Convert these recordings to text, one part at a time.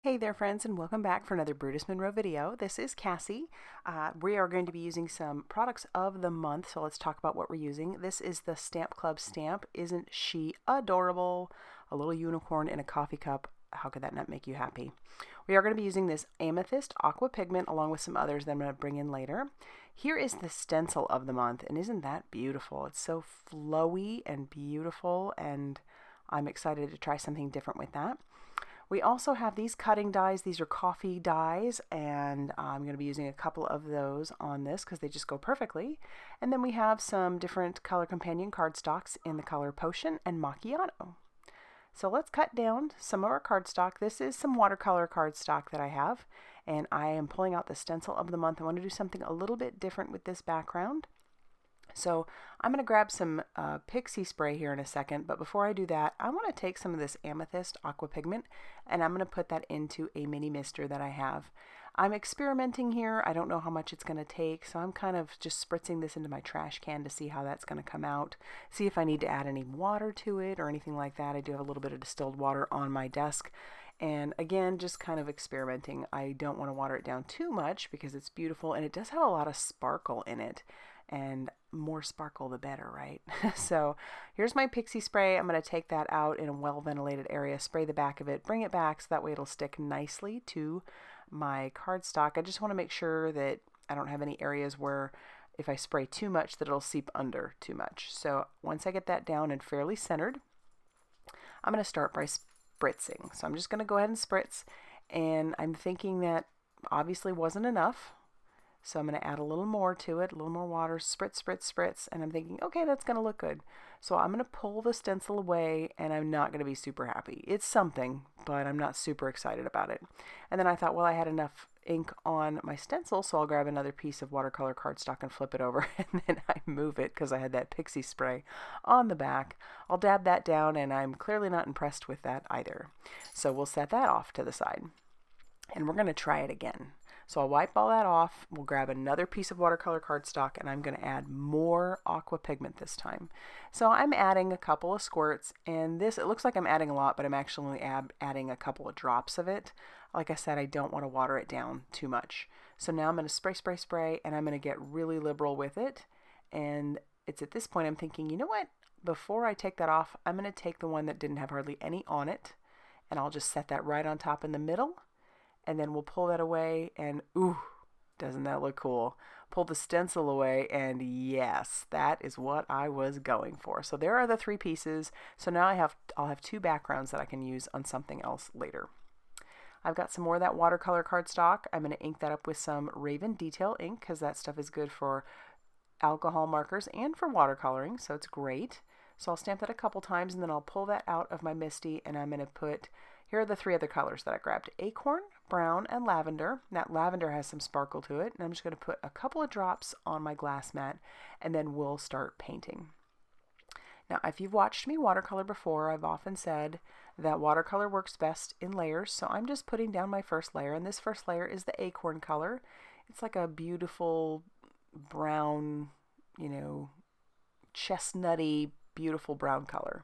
Hey there friends, and welcome back for another Brutus Monroe video. This is Cassie. We are going to be using some products of the month, so let's talk about what we're using. This is the Stamp Club stamp. Isn't she adorable? A little unicorn in a coffee cup. How could that not make you happy? We are going to be using this Amethyst Aqua Pigment along with some others that I'm going to bring in later. Here is the stencil of the month, and isn't that beautiful? It's so flowy and beautiful, and I'm excited to try something different with that. We also have these cutting dies. These are coffee dies, and I'm going to be using a couple of those on this because they just go perfectly. And then we have some different color companion cardstocks in the color Potion and Macchiato. So let's cut down some of our cardstock. This is some watercolor cardstock that I have, and I am pulling out the stencil of the month. I want to do something a little bit different with this background. So I'm going to grab some Pixie Spray here in a second, but before I do that, I want to take some of this Amethyst Aqua Pigment and I'm going to put that into a mini mister that I have. I'm experimenting here. I don't know how much it's going to take, so I'm kind of just spritzing this into my trash can to see how that's going to come out, see if I need to add any water to it or anything like that. I do have a little bit of distilled water on my desk. And again, just kind of experimenting. I don't want to water it down too much because it's beautiful and it does have a lot of sparkle in it. And more sparkle the better, right? So here's my Pixie Spray. I'm going to take that out in a well-ventilated area, spray the back of it, bring it back so that way it'll stick nicely to my cardstock. I just want to make sure that I don't have any areas where if I spray too much that it'll seep under too much. So once I get that down and fairly centered, I'm going to start by spritzing. So I'm just going to go ahead and spritz, and I'm thinking that obviously wasn't enough. So I'm going to add a little more to it, a little more water, spritz, spritz, spritz, and I'm thinking, okay, that's going to look good. So I'm going to pull the stencil away, and I'm not going to be super happy. It's something, but I'm not super excited about it. And then I thought, well, I had enough ink on my stencil, so I'll grab another piece of watercolor cardstock and flip it over, and then I move it because I had that Pixie Spray on the back. I'll dab that down, and I'm clearly not impressed with that either. So we'll set that off to the side, and we're going to try it again. So I'll wipe all that off, we'll grab another piece of watercolor cardstock, and I'm going to add more aqua pigment this time. So I'm adding a couple of squirts, and this, it looks like I'm adding a lot, but I'm actually adding a couple of drops of it. Like I said, I don't want to water it down too much. So now I'm going to spray, spray, spray, and I'm going to get really liberal with it. And it's at this point I'm thinking, you know what? Before I take that off, I'm going to take the one that didn't have hardly any on it, and I'll just set that right on top in the middle. And then we'll pull that away, and ooh, doesn't that look cool? Pull the stencil away, and yes, that is what I was going for. So there are the three pieces. So now I'll have two backgrounds that I can use on something else later. I've got some more of that watercolor cardstock. I'm going to ink that up with some Raven Detail ink because that stuff is good for alcohol markers and for watercoloring, so it's great. So I'll stamp that a couple times, and then I'll pull that out of my MISTI, and I'm going to put, here are the three other colors that I grabbed: Acorn, Brown, and Lavender. That lavender has some sparkle to it, and I'm just going to put a couple of drops on my glass mat, and then we'll start painting. Now, if you've watched me watercolor before, I've often said that watercolor works best in layers, so I'm just putting down my first layer, and this first layer is the acorn color. It's like a beautiful brown, chestnutty, beautiful brown color.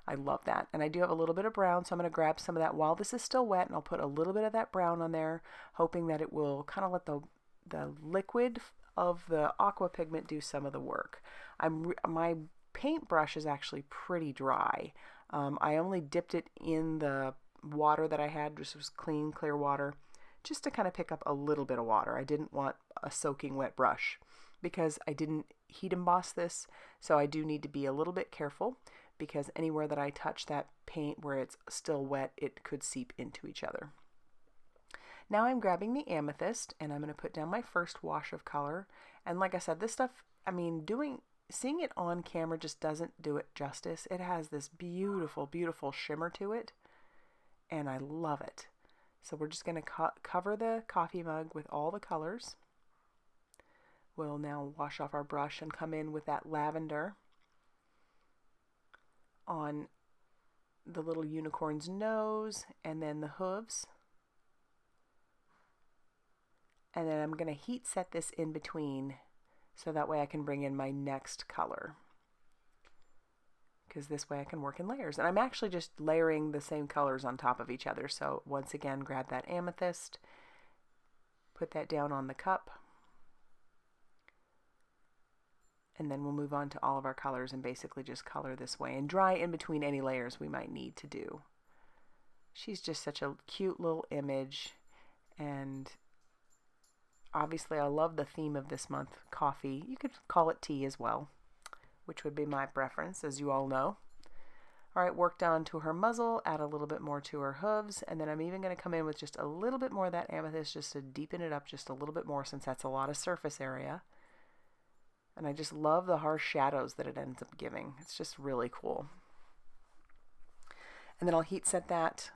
I love that. And I do have a little bit of brown, so I'm going to grab some of that while this is still wet, and I'll put a little bit of that brown on there, hoping that it will kind of let the liquid of the aqua pigment do some of the work. My paintbrush is actually pretty dry. I only dipped it in the water that I had, just was clean, clear water, just to kind of pick up a little bit of water. I didn't want a soaking wet brush because I didn't heat emboss this, so I do need to be a little bit careful because anywhere that I touch that paint where it's still wet, it could seep into each other. Now I'm grabbing the amethyst, and I'm going to put down my first wash of color. And like I said, this stuff, seeing it on camera just doesn't do it justice. It has this beautiful, beautiful shimmer to it, and I love it. So we're just going to cover the coffee mug with all the colors. We'll now wash off our brush and come in with that lavender on the little unicorn's nose and then the hooves. And then I'm going to heat set this in between so that way I can bring in my next color. because this way I can work in layers. And I'm actually just layering the same colors on top of each other. So once again, grab that Amethyst, put that down on the cup, and then we'll move on to all of our colors and basically just color this way and dry in between any layers we might need to do. She's just such a cute little image, and obviously I love the theme of this month, coffee. You could call it tea as well, which would be my preference, as you all know. All right, work down to her muzzle, add a little bit more to her hooves, and then I'm even going to come in with just a little bit more of that Amethyst just to deepen it up just a little bit more, since that's a lot of surface area. And I just love the harsh shadows that it ends up giving. It's just really cool. And then I'll heat set that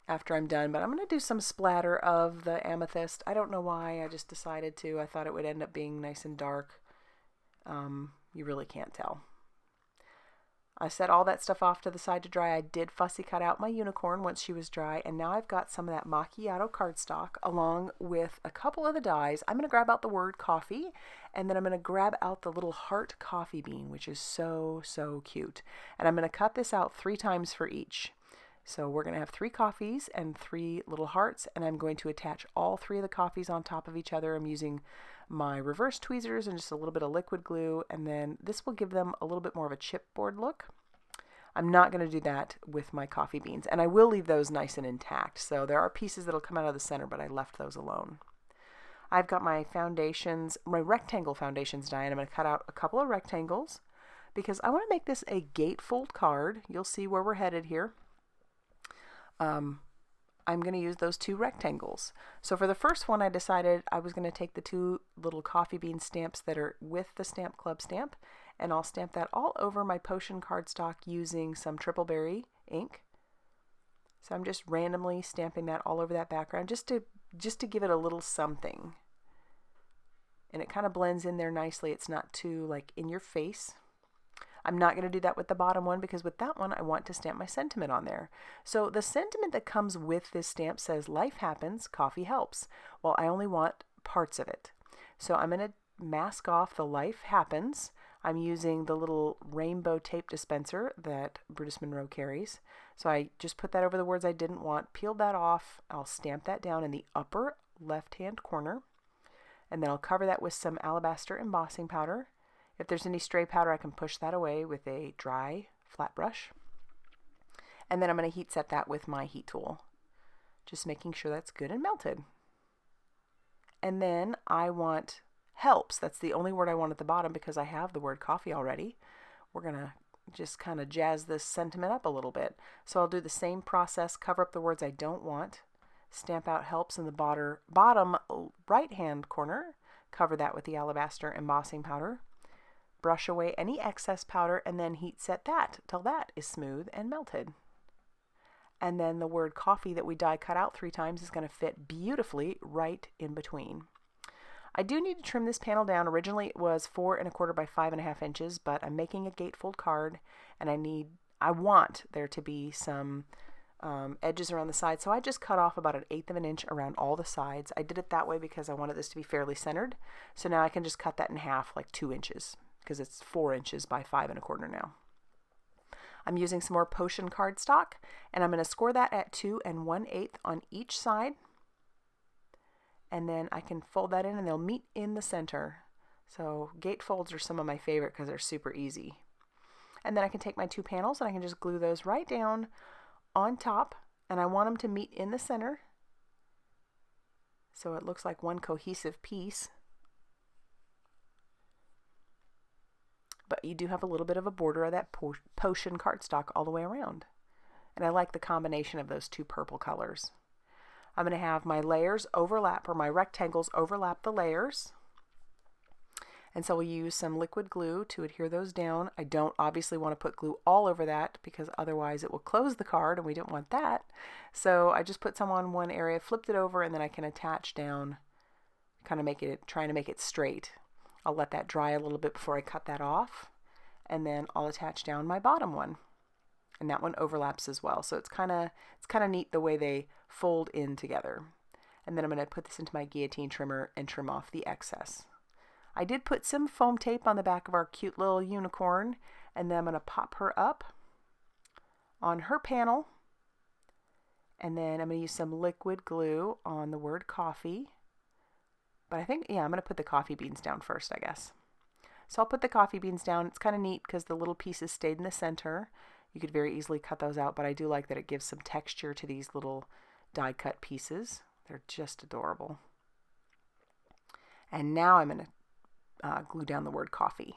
after I'm done, but I'm going to do some splatter of the Amethyst. I don't know why, I just decided to. I thought it would end up being nice and dark. You really can't tell. I set all that stuff off to the side to dry. I did fussy cut out my unicorn once she was dry, and now I've got some of that Macchiato cardstock along with a couple of the dies. I'm going to grab out the word coffee, and then I'm going to grab out the little heart coffee bean, which is so, so cute. And I'm going to cut this out 3 times for each. So we're going to have 3 coffees and 3 little hearts, and I'm going to attach all 3 of the coffees on top of each other. I'm using my reverse tweezers and just a little bit of liquid glue, and then this will give them a little bit more of a chipboard look. I'm not going to do that with my coffee beans, and I will leave those nice and intact. So there are pieces that'll come out of the center, but I left those alone. I've got my foundations, my rectangle foundations die, and I'm going to cut out a couple of rectangles because I want to make this a gatefold card. You'll see where we're headed here. I'm going to use those 2 rectangles. So for the first one, I decided I was going to take the 2 little coffee bean stamps that are with the Stamp Club stamp, and I'll stamp that all over my potion cardstock using some triple berry ink. So I'm just randomly stamping that all over that background just to give it a little something. And it kind of blends in there nicely. It's not too like in your face. I'm not going to do that with the bottom one because with that one I want to stamp my sentiment on there. So the sentiment that comes with this stamp says, "Life happens, coffee helps." Well, I only want parts of it. So I'm going to mask off the "life happens." I'm using the little rainbow tape dispenser that Brutus Monroe carries. So I just put that over the words I didn't want, peeled that off. I'll stamp that down in the upper left-hand corner. And then I'll cover that with some Alabaster embossing powder. If there's any stray powder, I can push that away with a dry flat brush. And then I'm going to heat set that with my heat tool, just making sure that's good and melted. And then I want helps. That's the only word I want at the bottom because I have the word coffee already. We're going to just kind of jazz this sentiment up a little bit. So I'll do the same process, cover up the words I don't want, stamp out helps in the bottom right-hand corner, cover that with the Alabaster embossing powder, brush away any excess powder, and then heat set that till that is smooth and melted. And then the word coffee that we die cut out 3 times is going to fit beautifully right in between. I do need to trim this panel down. Originally it was 4 1/4 by 5 1/2 inches, but I'm making a gatefold card and I want there to be some edges around the side. So I just cut off about 1/8 of an inch around all the sides. I did it that way because I wanted this to be fairly centered. So now I can just cut that in half, like 2 inches, because it's 4 inches by 5 1/4 now. I'm using some more potion cardstock, and I'm going to score that at 2 1/8 on each side. And then I can fold that in and they'll meet in the center. So gate folds are some of my favorite because they're super easy. And then I can take my 2 panels and I can just glue those right down on top, and I want them to meet in the center so it looks like one cohesive piece. But you do have a little bit of a border of that potion cardstock all the way around. And I like the combination of those 2 purple colors. I'm going to have my layers overlap, or my rectangles overlap the layers. And so we'll use some liquid glue to adhere those down. I don't obviously want to put glue all over that because otherwise it will close the card and we don't want that. So I just put some on one area, flipped it over, and then I can attach down, kind of trying to make it straight. I'll let that dry a little bit before I cut that off, and then I'll attach down my bottom one. And that one overlaps as well. So it's kind of neat the way they fold in together. And then I'm going to put this into my guillotine trimmer and trim off the excess. I did put some foam tape on the back of our cute little unicorn, And then I'm going to pop her up on her panel. And then I'm going to use some liquid glue on the word coffee. But I think, yeah, I'm going to put the coffee beans down first, I guess. So I'll put the coffee beans down. It's kind of neat because the little pieces stayed in the center. You could very easily cut those out, but I do like that it gives some texture to these little die cut pieces. They're just adorable. And now I'm going to glue down the word coffee.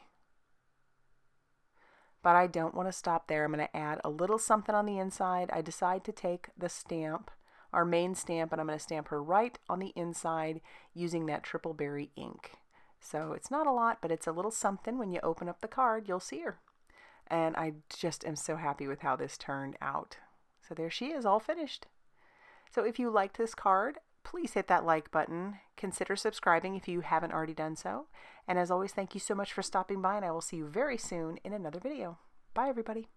But I don't want to stop there. I'm going to add a little something on the inside. I decide to take the stamp, our main stamp, and I'm going to stamp her right on the inside using that triple berry ink. So it's not a lot, but it's a little something. When you open up the card, you'll see her. And I just am so happy with how this turned out. So there she is, all finished. So if you liked this card, please hit that like button. Consider subscribing if you haven't already done so. And as always, thank you so much for stopping by, and I will see you very soon in another video. Bye, everybody.